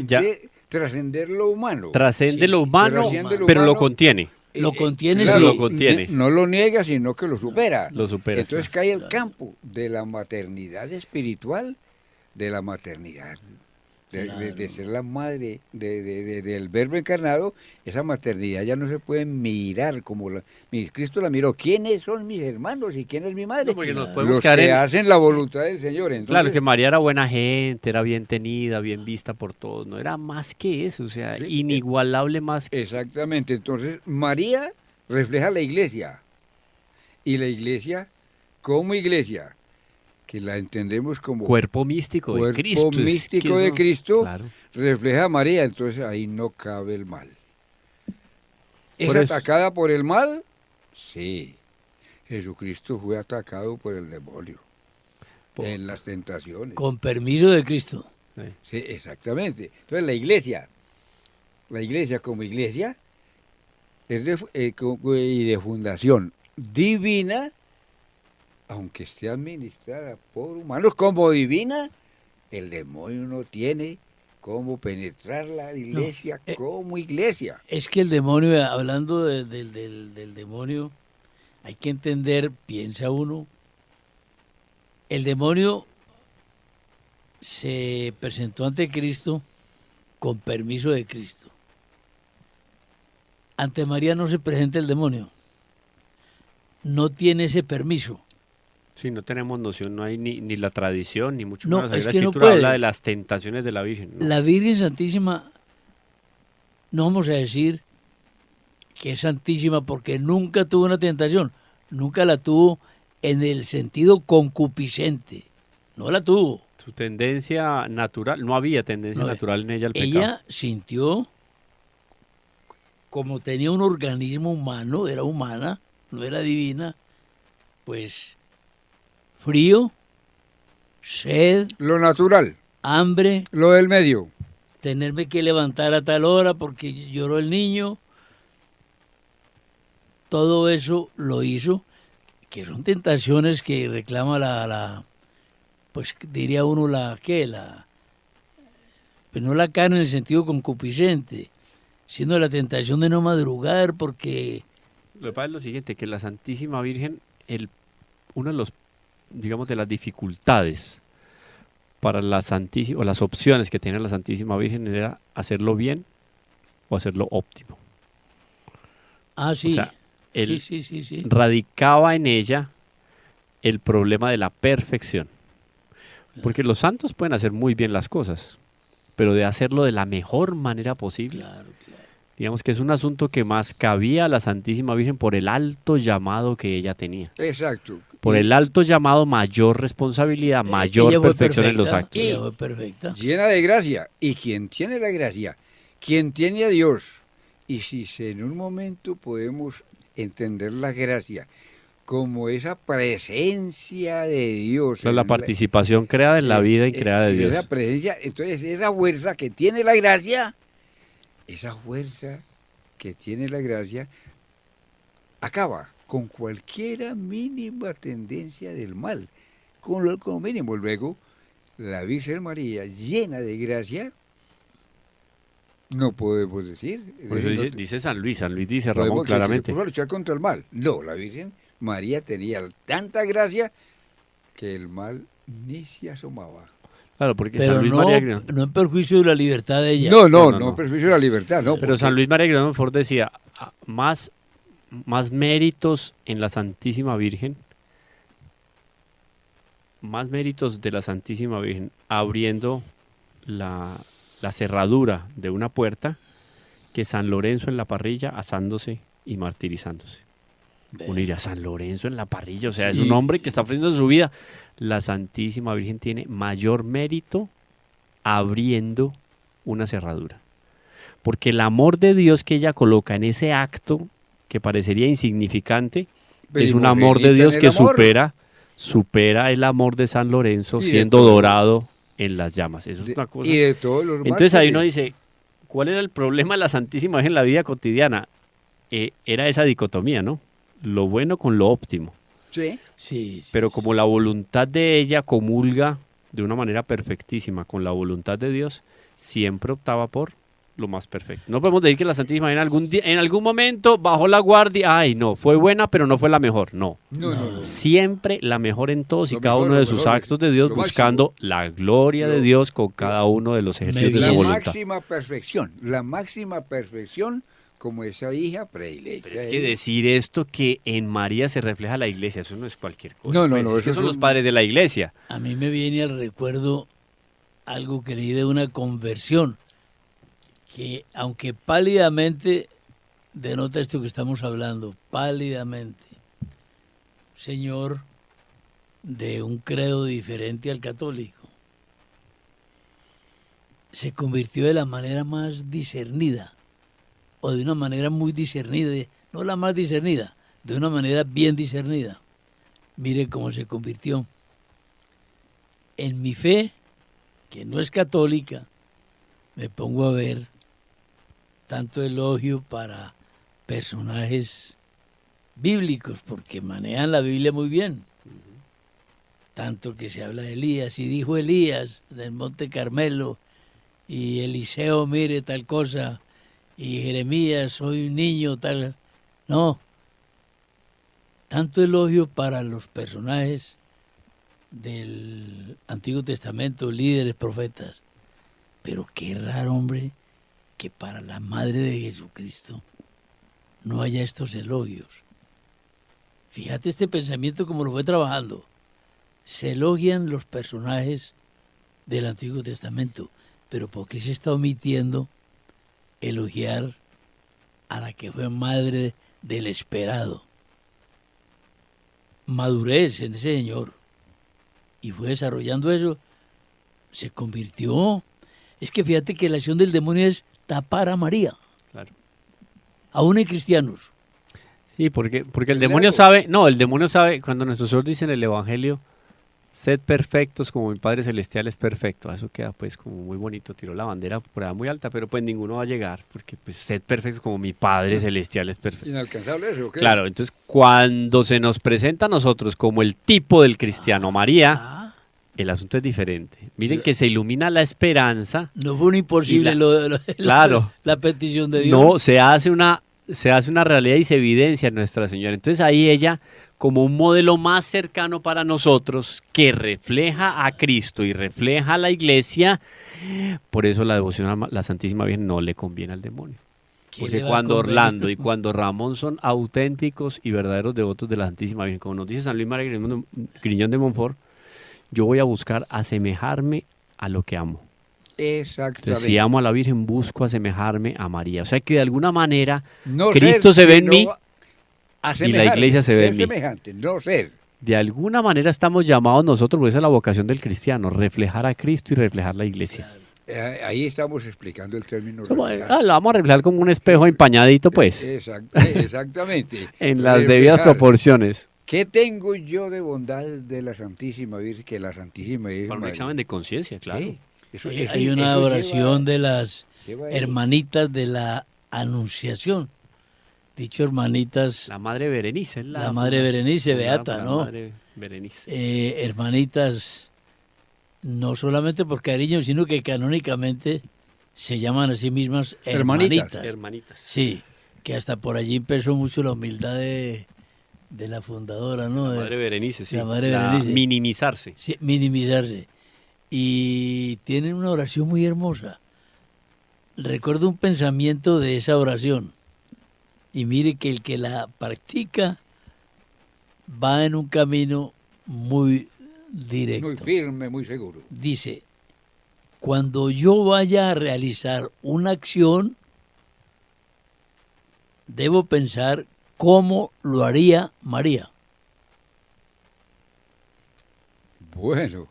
S1: Ya.
S2: trascender lo humano.
S1: Trascende
S3: Sí,
S1: lo humano,
S2: trasciende lo
S1: pero lo
S2: humano.
S1: contiene.
S3: Lo contiene,
S1: claro,
S3: sí.
S1: lo contiene.
S2: No lo niega, sino que lo supera.
S1: Lo supera.
S2: Entonces cae el campo de la maternidad espiritual, de la maternidad, de ser la madre, del verbo encarnado. Esa maternidad ya no se puede mirar como Cristo la miró. ¿Quiénes son mis hermanos y quién es mi madre?
S1: No, porque nos podemos
S2: Los
S1: quedar
S2: que
S1: en-
S2: hacen la voluntad del Señor. Entonces,
S1: Claro que María era buena gente, era bien tenida, bien vista por todos. No era más que eso, o sea,
S2: Sí,
S1: inigualable más.
S2: exactamente. Entonces, María refleja la iglesia. Y la iglesia, como iglesia, que la entendemos como
S1: Cuerpo místico de
S2: cuerpo
S1: Cristo. Es
S2: místico
S1: que
S2: de
S1: eso-
S2: Cristo,
S1: Claro.
S2: refleja a María. Entonces, ahí no cabe el mal. ¿Es
S1: Por eso.
S2: atacada por el mal? Sí. Jesucristo fue atacado por el demonio
S1: Po-
S2: en las tentaciones.
S3: Con permiso de Cristo.
S2: Sí, exactamente. Entonces la iglesia como iglesia, es y de fundación divina, aunque esté administrada por humanos como divina, el demonio no tiene cómo penetrar la iglesia como iglesia.
S3: Es que el demonio, hablando del demonio, hay que entender, piensa uno, el demonio se presentó ante Cristo con permiso de Cristo. Ante María no se presenta el demonio. No tiene ese permiso.
S1: Sí, no tenemos noción, no hay ni la tradición, ni mucho
S3: No,
S1: menos. Ahí
S3: es
S1: la
S3: que no
S1: escritura habla
S3: puede.
S1: de las tentaciones de la Virgen. ¿no?
S3: La Virgen Santísima, no vamos a decir que es santísima porque nunca tuvo una tentación, nunca la tuvo en el sentido concupiscente, no la tuvo.
S1: Su tendencia natural, no había tendencia
S3: No,
S1: natural en ella al pecado.
S3: Ella sintió, como tenía un organismo humano, era humana, no era divina, pues frío, sed,
S2: Lo natural,
S3: hambre,
S2: lo del medio.
S3: tenerme que levantar a tal hora porque lloró el niño. Todo eso lo hizo, que son tentaciones que reclama pues diría uno pues no la carne en el sentido concupiscente, sino la tentación de no madrugar porque
S1: Lo que pasa es lo siguiente, que la Santísima Virgen, uno de los, digamos, de las dificultades para la Santísima, o las opciones que tenía la Santísima Virgen era hacerlo bien o hacerlo óptimo.
S3: sí,
S1: O sea, él
S3: sí.
S1: radicaba en ella el problema de la perfección. Porque los santos pueden hacer muy bien las cosas, pero de hacerlo de la mejor manera posible.
S3: Claro.
S1: Digamos que es un asunto que más cabía a la Santísima Virgen por el alto llamado que ella tenía.
S2: Exacto.
S1: Por
S2: Y
S1: el alto llamado, mayor responsabilidad, mayor
S3: Ella fue
S1: perfección en los
S3: perfecta,
S1: actos.
S3: ella fue perfecta.
S2: llena de gracia. Y quien tiene la gracia, quien tiene a Dios, y si en un momento podemos entender la gracia como esa presencia de Dios.
S1: O sea, la participación creada en la vida y creada de Dios.
S2: Esa presencia, entonces esa fuerza que tiene la gracia, acaba con cualquier mínima tendencia del mal, con lo mínimo. Luego, la Virgen María, llena de gracia, no podemos decir.
S1: Por eso
S2: no
S1: dice San Luis dice,
S2: podemos
S1: Ramón,
S2: que
S1: claramente.
S2: se puso a luchar contra el mal. No, la Virgen María tenía tanta gracia que el mal ni se asomaba.
S1: Claro, porque
S3: Pero
S1: San Luis
S3: no,
S1: María Grignón-
S3: no en perjuicio de la libertad de ella.
S2: No, perjuicio de la libertad, no.
S1: Pero San Luis María Grignón Ford decía, más méritos en la Santísima Virgen, más méritos de la Santísima Virgen abriendo la cerradura de una puerta que San Lorenzo en la parrilla asándose y martirizándose. Uno diría, San Lorenzo en la parrilla, o sea, es un hombre que está ofreciendo su vida. La Santísima Virgen tiene mayor mérito abriendo una cerradura. Porque el amor de Dios que ella coloca en ese acto, que parecería insignificante, es un amor de Dios que supera el amor de San Lorenzo siendo dorado en las llamas. Eso es una cosa.
S2: Y de todos los
S1: Entonces ahí
S2: mártires.
S1: uno dice, ¿cuál era el problema de la Santísima Virgen en la vida cotidiana? Era esa dicotomía, ¿no? Lo bueno con lo óptimo.
S2: Sí.
S3: Sí, sí,
S1: Pero como la voluntad de ella comulga de una manera perfectísima con la voluntad de Dios, siempre optaba por lo más perfecto. No podemos decir que la Santísima Virgen en algún momento bajó la guardia, ay no, fue buena pero no fue la mejor, no.
S2: No.
S1: Siempre la mejor en todos y
S2: Lo
S1: cada
S2: mejor,
S1: uno de
S2: lo
S1: sus
S2: mejor,
S1: actos de Dios,
S2: lo
S1: buscando la gloria de Dios con cada uno de los ejercicios de
S3: La
S1: su
S2: La
S1: voluntad.
S2: máxima perfección como esa hija predilecta.
S1: Pero es que decir esto que en María se refleja la iglesia, eso no es cualquier cosa.
S2: No,
S1: pues,
S2: no,
S1: es que
S2: eso
S1: son
S2: es
S1: los
S2: un-
S1: padres de la iglesia.
S3: A mí me viene al recuerdo algo que leí de una conversión, que aunque pálidamente denota esto que estamos hablando, pálidamente, señor de un credo diferente al católico, se convirtió de la manera más discernida, o de una manera muy discernida, no la más discernida, de una manera bien discernida. Mire cómo se convirtió. En mi fe, que no es católica, me pongo a ver tanto elogio para personajes bíblicos, porque manejan la Biblia muy bien. Tanto que se habla de Elías, y dijo Elías del Monte Carmelo, y Eliseo, mire tal cosa, y Jeremías, soy un niño, tal. No, tanto elogio para los personajes del Antiguo Testamento, líderes, profetas. Pero qué raro, hombre, que para la Madre de Jesucristo no haya estos elogios. Fíjate este pensamiento como lo fue trabajando. Se elogian los personajes del Antiguo Testamento, pero ¿por qué se está omitiendo elogiar a la que fue madre del esperado? Madurez en ese señor. Y fue desarrollando eso, se convirtió. Es que fíjate que la acción del demonio es tapar a María,
S1: Claro.
S3: aún en cristianos.
S1: Sí, porque el
S2: El
S1: demonio
S2: diablo.
S1: el demonio sabe, cuando nuestro Señor dice en el Evangelio, sed perfectos como mi Padre Celestial es perfecto. Eso queda pues como muy bonito, tiró la bandera por allá muy alta, pero pues ninguno va a llegar, porque pues sed perfectos como mi Padre Celestial es perfecto.
S2: Inalcanzable eso, ¿o qué?
S1: Claro, entonces cuando se nos presenta a nosotros como el tipo del cristiano María, el asunto es diferente. Miren que se ilumina la esperanza.
S3: No fue un imposible
S1: Y la- claro.
S3: la petición de Dios.
S1: No, se hace una realidad y se evidencia en Nuestra Señora. Entonces ahí ella, como un modelo más cercano para nosotros, que refleja a Cristo y refleja a la iglesia, por eso la devoción a la Santísima Virgen no le conviene al demonio.
S3: ¿Qué
S1: Porque
S3: le va a
S1: cuando
S3: convenir?
S1: Orlando y cuando Ramón son auténticos y verdaderos devotos de la Santísima Virgen, como nos dice San Luis María Griñón de Montfort, yo voy a buscar asemejarme a lo que amo.
S2: Exactamente.
S1: Entonces, si amo a la Virgen, busco asemejarme a María. O sea que de alguna manera
S2: No
S1: Cristo
S2: ser,
S1: se ve en
S2: sino
S1: mí
S2: asemejarme,
S1: y la iglesia se ve
S2: ser
S1: en mí.
S2: semejante, no ser.
S1: De alguna manera estamos llamados nosotros, porque esa es la vocación del cristiano, reflejar a Cristo y reflejar la iglesia.
S2: Ahí estamos explicando el término
S1: La vamos a reflejar como un espejo empañadito, pues,
S2: Exactamente.
S1: en las debidas
S2: Reflejar.
S1: proporciones.
S2: ¿Qué tengo yo de bondad de la Santísima Virgen? Que la Santísima Virgen.
S1: Para un
S2: María-
S1: examen de conciencia, claro.
S2: Sí, eso-
S3: Hay
S2: eso-
S3: hay una
S2: eso
S3: oración
S2: lleva-
S3: de las
S2: lleva ahí.
S3: hermanitas de la Anunciación. Dicho hermanitas,
S1: La madre Berenice. Es
S3: la madre Berenice,
S1: fundada
S3: beata,
S1: por la
S3: ¿no?
S1: madre Berenice.
S3: Hermanitas, no solamente por cariño, sino que canónicamente se llaman a sí mismas
S2: Hermanitas.
S3: hermanitas.
S1: Hermanitas.
S3: Sí, que hasta por allí empezó mucho la humildad de la fundadora, ¿no?
S1: La madre Berenice, sí.
S3: la madre Berenice.
S1: Minimizarse.
S3: Sí, minimizarse. Y tienen una oración muy hermosa. Recuerdo un pensamiento de esa oración. Y mire que el que la practica va en un camino muy directo.
S2: Muy firme, muy seguro.
S3: Dice, cuando yo vaya a realizar una acción, debo pensar ¿cómo lo haría María?
S2: Bueno,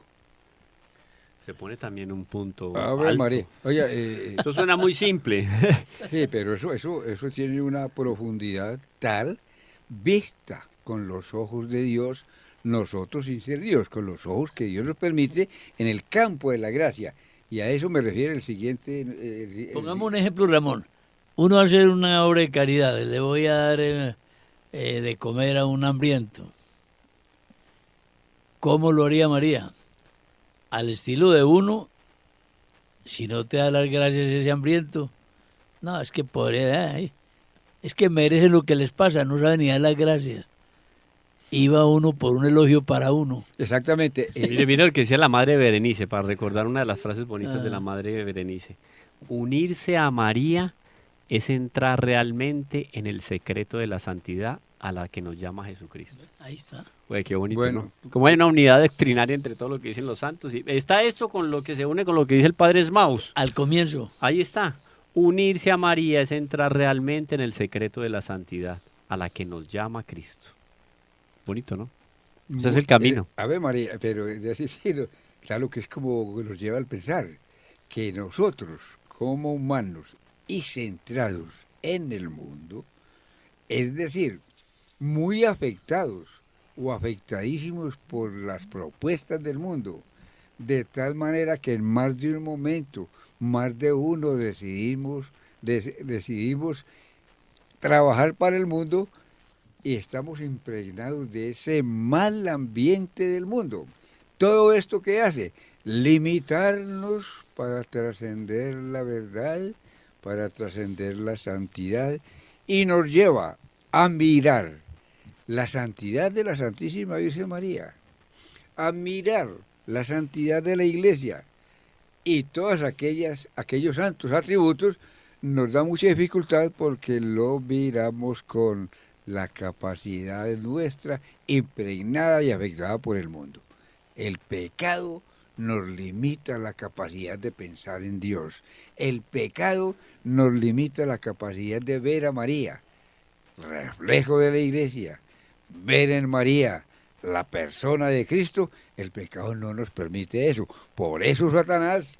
S1: Se pone también un punto
S2: Ave
S1: alto.
S2: María. Oye,
S1: Eso suena muy simple.
S2: sí, pero eso tiene una profundidad tal, vista con los ojos de Dios, nosotros sin ser Dios, con los ojos que Dios nos permite en el campo de la gracia. Y a eso me refiere el siguiente.
S3: Pongamos un ejemplo, Ramón. Uno va a hacer una obra de caridad, le voy a dar de comer a un hambriento. ¿Cómo lo haría María? Al estilo de uno, si no te da las gracias ese hambriento, no, es que podría, es que merecen lo que les pasa, no saben ni dar las gracias. Iba uno por un elogio para uno.
S2: Exactamente.
S1: Mire lo que decía la madre Berenice, para recordar una de las frases bonitas de la madre Berenice. Unirse a María es entrar realmente en el secreto de la santidad a la que nos llama Jesucristo.
S3: Ahí está.
S1: Oye, qué bonito,
S2: Bueno.
S1: ¿no? Como hay una unidad doctrinaria entre todo lo que dicen los santos. Y está esto con lo que se une con lo que dice el padre Smaus.
S3: Al comienzo.
S1: Ahí está. Unirse a María es entrar realmente en el secreto de la santidad a la que nos llama Cristo. Bonito, ¿no? Ese es el camino.
S2: Ave María, pero de así decirlo, claro que es como nos lleva al pensar que nosotros, como humanos y centrados en el mundo, es decir, muy afectados o afectadísimos por las propuestas del mundo, de tal manera que en más de un momento, más de uno decidimos trabajar para el mundo y estamos impregnados de ese mal ambiente del mundo. Todo esto que hace, limitarnos para trascender la verdad, para trascender la santidad, y nos lleva a mirar la santidad de la Santísima Virgen María, a mirar la santidad de la Iglesia y todos aquellos santos atributos, nos da mucha dificultad porque lo miramos con la capacidad nuestra impregnada y afectada por el mundo. El pecado nos limita la capacidad de pensar en Dios. El pecado nos limita la capacidad de ver a María, reflejo de la Iglesia, ver en María la persona de Cristo. El pecado no nos permite eso. Por eso Satanás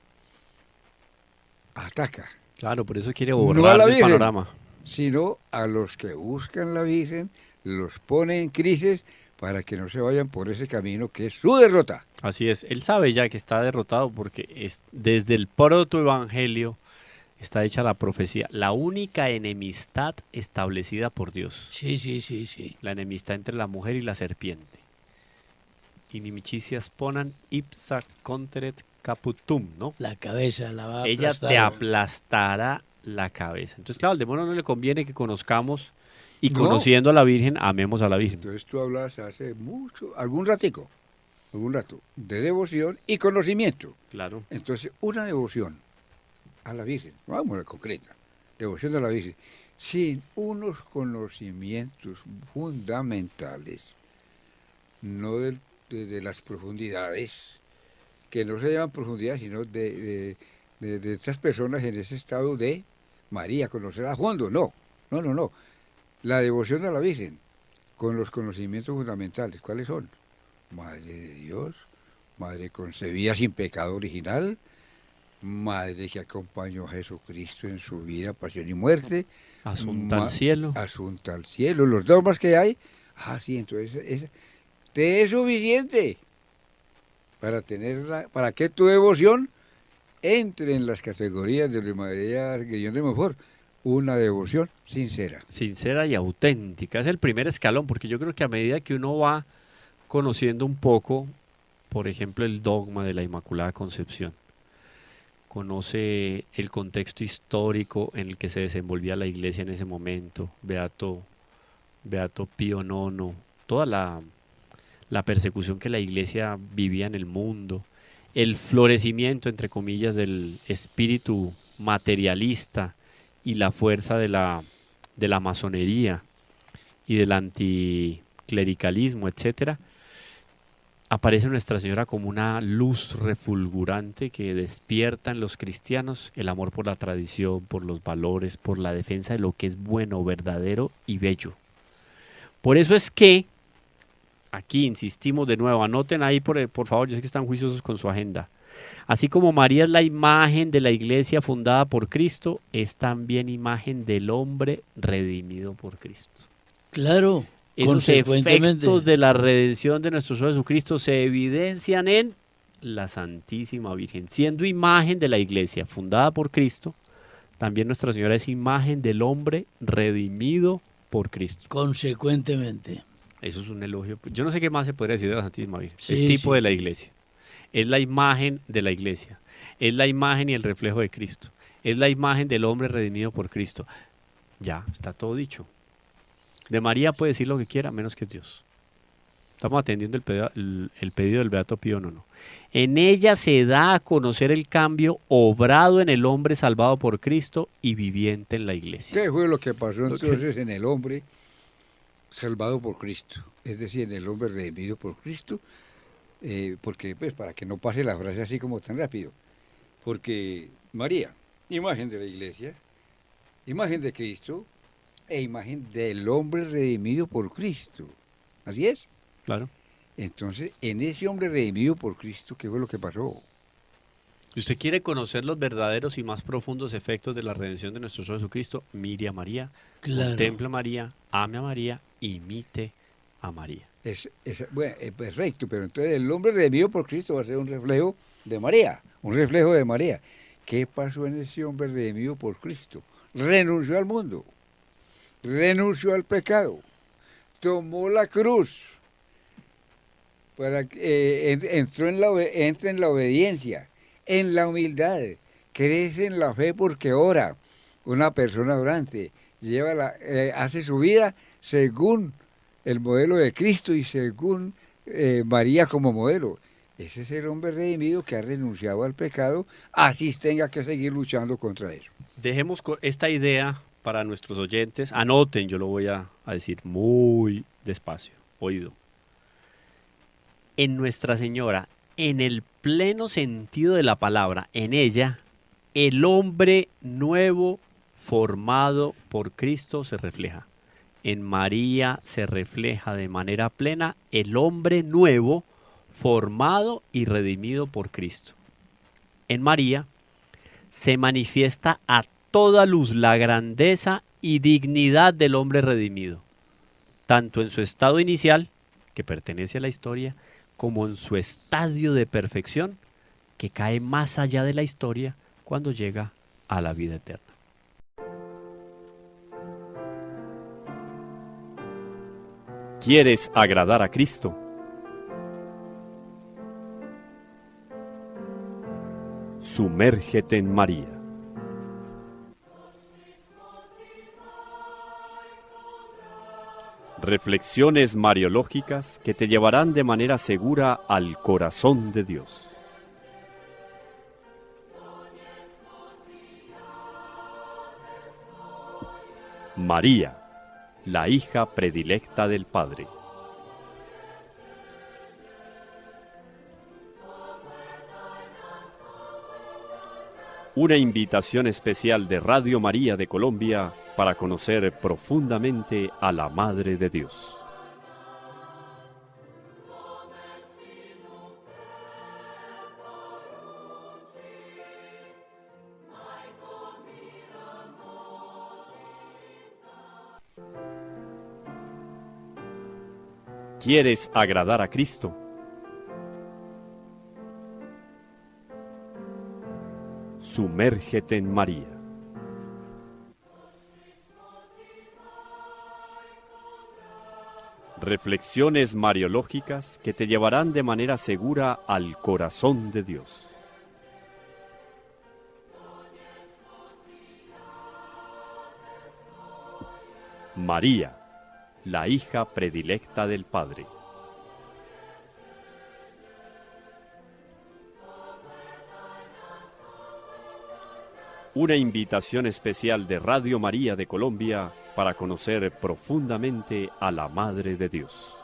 S2: ataca.
S1: Claro, por eso quiere
S2: No a
S1: borrar
S2: la
S1: el
S2: Virgen,
S1: panorama.
S2: sino a los que buscan la Virgen, los pone en crisis para que no se vayan por ese camino que es su derrota.
S1: Así es. Él sabe ya que está derrotado porque desde el protoevangelio está hecha la profecía. La única enemistad establecida por Dios.
S3: Sí.
S1: La enemistad entre la mujer y la serpiente. Inimicicias ponan ipsa conteret caputum, ¿no?
S3: La cabeza la va a
S1: Ella
S3: aplastar.
S1: te aplastará la cabeza. Entonces, claro, al demonio no le conviene que conozcamos y
S2: No.
S1: conociendo a la Virgen, amemos a la Virgen.
S2: Entonces tú hablas hace algún rato, de devoción y conocimiento.
S1: Claro.
S2: Entonces, una devoción a la Virgen, vamos a la concreta, devoción a la Virgen, sin unos conocimientos fundamentales, no de las profundidades, que no se llaman profundidades, sino de estas personas en ese estado de María, conocer a fondo, no. La devoción a la Virgen, con los conocimientos fundamentales, ¿cuáles son? Madre de Dios, Madre concebida sin pecado original, Madre que acompañó a Jesucristo en su vida, pasión y muerte,
S1: Asunta al cielo.
S2: Asunta al cielo, los dogmas que hay. Sí, entonces te es suficiente para que tu devoción entre en las categorías de María Guillón de Montfort, una devoción sincera.
S1: Sincera y auténtica. Es el primer escalón, porque yo creo que a medida que uno va conociendo un poco, por ejemplo, el dogma de la Inmaculada Concepción, conoce el contexto histórico en el que se desenvolvía la Iglesia en ese momento, Beato Pío IX, toda la persecución que la Iglesia vivía en el mundo, el florecimiento, entre comillas, del espíritu materialista y la fuerza de la masonería y del anticlericalismo, etcétera, aparece Nuestra Señora como una luz refulgurante que despierta en los cristianos el amor por la tradición, por los valores, por la defensa de lo que es bueno, verdadero y bello. Por eso es que, aquí insistimos de nuevo, anoten ahí por favor, yo sé que están juiciosos con su agenda. Así como María es la imagen de la iglesia fundada por Cristo, es también imagen del hombre redimido por Cristo.
S3: Claro,
S1: Esos efectos de la redención de nuestro Señor Jesucristo se evidencian en la Santísima Virgen. Siendo imagen de la iglesia fundada por Cristo, también Nuestra Señora es imagen del hombre redimido por Cristo.
S3: Consecuentemente.
S1: Eso es un elogio. Yo no sé qué más se podría decir de la Santísima Virgen.
S3: Sí,
S1: es tipo
S3: sí,
S1: de la
S3: sí.
S1: iglesia. Es la imagen de la iglesia. Es la imagen y el reflejo de Cristo. Es la imagen del hombre redimido por Cristo. Ya, está todo dicho. De María puede decir lo que quiera, menos que es Dios. Estamos atendiendo el pedido del Beato Pío IX. En ella se da a conocer el cambio obrado en el hombre salvado por Cristo y viviente en la iglesia.
S2: ¿Qué fue lo que pasó entonces en el hombre salvado por Cristo? Es decir, en el hombre redimido por Cristo. Porque, pues, para que no pase la frase así como tan rápido. Porque María, imagen de la iglesia, imagen de Cristo e imagen del hombre redimido por Cristo. ¿Así es?
S1: Claro.
S2: Entonces, en ese hombre redimido por Cristo, ¿qué fue lo que pasó?
S1: Si usted quiere conocer los verdaderos y más profundos efectos de la redención de nuestro Señor Jesucristo, mire a María,
S3: Claro.
S1: contemple a María, ame a María, imite a María.
S2: Bueno, perfecto, pero entonces el hombre redimido por Cristo va a ser un reflejo de María, un reflejo de María. ¿Qué pasó en ese hombre redimido por Cristo? Renunció al mundo, renunció al pecado, tomó la cruz, para que entra en la obediencia, en la humildad, crece en la fe porque ora. Una persona orante hace su vida según el modelo de Cristo y según María como modelo. Ese es el hombre redimido que ha renunciado al pecado, así tenga que seguir luchando contra eso.
S1: Dejemos esta idea para nuestros oyentes. Anoten, yo lo voy a decir muy despacio, oído. En Nuestra Señora, en el pleno sentido de la palabra, en ella, el hombre nuevo formado por Cristo se refleja. En María se refleja de manera plena el hombre nuevo, formado y redimido por Cristo. En María se manifiesta a toda luz la grandeza y dignidad del hombre redimido, tanto en su estado inicial, que pertenece a la historia, como en su estadio de perfección, que cae más allá de la historia cuando llega a la vida eterna. ¿Quieres agradar a Cristo? Sumérgete en María. Reflexiones mariológicas que te llevarán de manera segura al corazón de Dios. María, la hija predilecta del Padre. Una invitación especial de Radio María de Colombia para conocer profundamente a la Madre de Dios. ¿Quieres agradar a Cristo? Sumérgete en María. Reflexiones mariológicas que te llevarán de manera segura al corazón de Dios. María, la hija predilecta del Padre. Una invitación especial de Radio María de Colombia para conocer profundamente a la Madre de Dios.